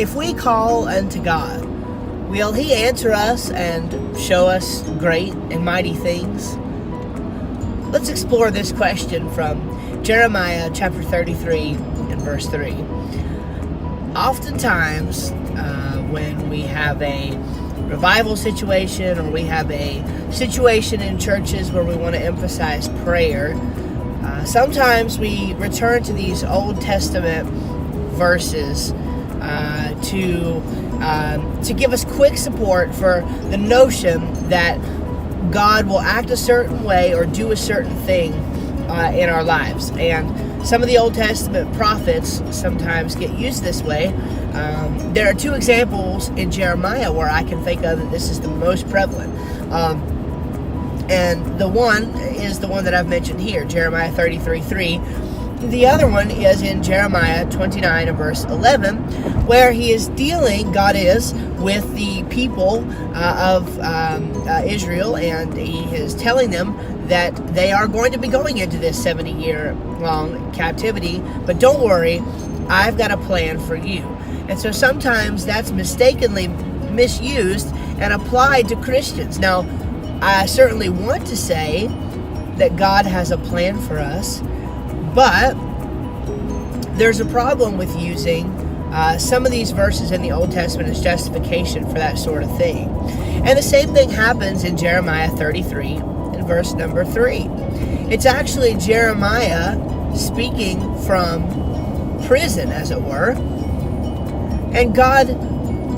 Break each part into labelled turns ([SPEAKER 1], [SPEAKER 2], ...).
[SPEAKER 1] If we call unto God, will He answer us and show us great and mighty things? Let's explore this question from Jeremiah chapter 33 and verse 3. Oftentimes, when we have a revival situation or we have a situation in churches where we want to emphasize prayer, sometimes we return to these Old Testament verses to give us quick support for the notion that God will act a certain way or do a certain thing in our lives. And some of the Old Testament prophets sometimes get used this way. There are two examples in Jeremiah where I can think of that this is the most prevalent. And the one is the one that I've mentioned here, Jeremiah 33:3. The other one is in Jeremiah 29 and verse 11, where God is with the people of Israel, and He is telling them that they are going to be going into this 70-year-long captivity, but don't worry, I've got a plan for you. And so sometimes that's mistakenly misused and applied to Christians. Now, I certainly want to say that God has a plan for us, but there's a problem with using some of these verses in the Old Testament as justification for that sort of thing. And the same thing happens in Jeremiah 33 and verse number 3. It's actually Jeremiah speaking from prison, as it were, and God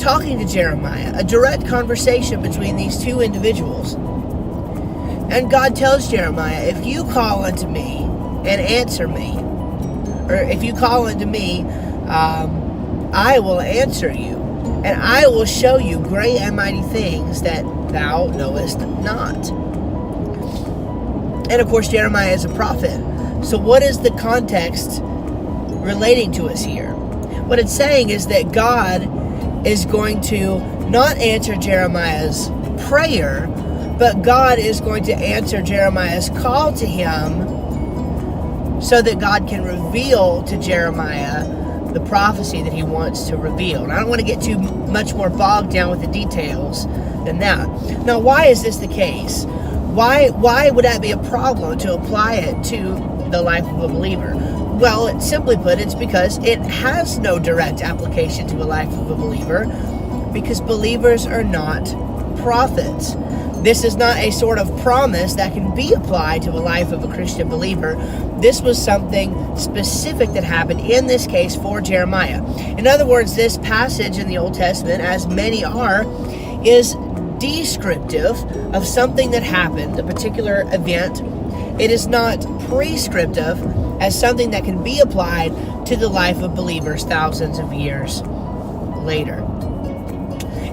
[SPEAKER 1] talking to Jeremiah, a direct conversation between these two individuals. And God tells Jeremiah, if you call unto me and answer me, or if you call unto me, I will answer you, and I will show you great and mighty things that thou knowest not. And of course, Jeremiah is a prophet. So what is the context relating to us here? What it's saying is that God is going to not answer Jeremiah's prayer, but God is going to answer Jeremiah's call to him so that God can reveal to Jeremiah the prophecy that he wants to reveal. And I don't want to get too much more bogged down with the details than that. Now, why is this the case? Why would that be a problem to apply it to the life of a believer? Well, simply put, it's because it has no direct application to a life of a believer, because believers are not prophets. This is not a sort of promise that can be applied to a life of a Christian believer. This was something specific that happened in this case for Jeremiah. In other words, this passage in the Old Testament, as many are, is descriptive of something that happened, a particular event. It is not prescriptive as something that can be applied to the life of believers thousands of years later.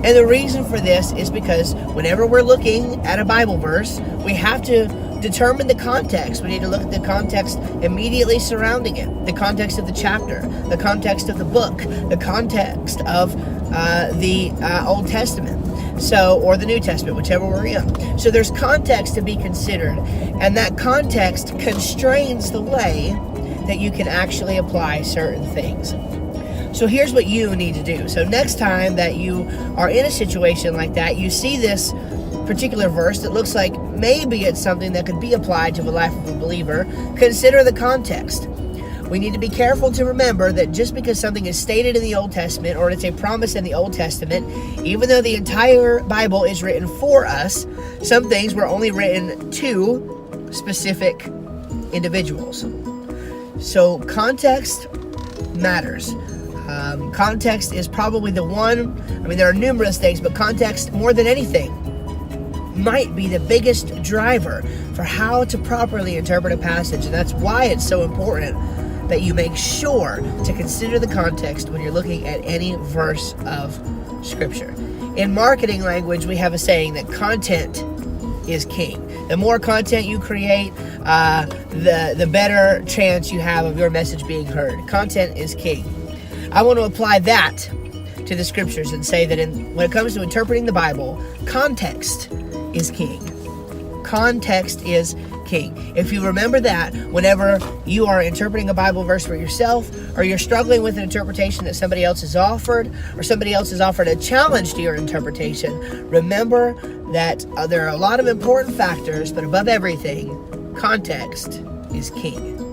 [SPEAKER 1] And the reason for this is because whenever we're looking at a Bible verse, we have to determine the context. We need to look at the context immediately surrounding it, the context of the chapter, the context of the book, the context of the Old Testament, or the New Testament, whichever we're in. So there's context to be considered, and that context constrains the way that you can actually apply certain things. So here's what you need to do. So next time that you are in a situation like that, you see this particular verse that looks like maybe it's something that could be applied to the life of a believer, consider the context. We need to be careful to remember that just because something is stated in the Old Testament, or it's a promise in the Old Testament, even though the entire Bible is written for us, some things were only written to specific individuals. So context matters. Context is probably the one, there are numerous things, but context, more than anything, might be the biggest driver for how to properly interpret a passage. And that's why it's so important that you make sure to consider the context when you're looking at any verse of Scripture. In marketing language, we have a saying that content is king. The more content you create, the better chance you have of your message being heard. Content is king. I want to apply that to the Scriptures and say that when it comes to interpreting the Bible, context is king. context is king. If you remember that, whenever you are interpreting a Bible verse for yourself, or you're struggling with an interpretation that somebody else has offered, or somebody else has offered a challenge to your interpretation, remember that there are a lot of important factors, but above everything, context is king.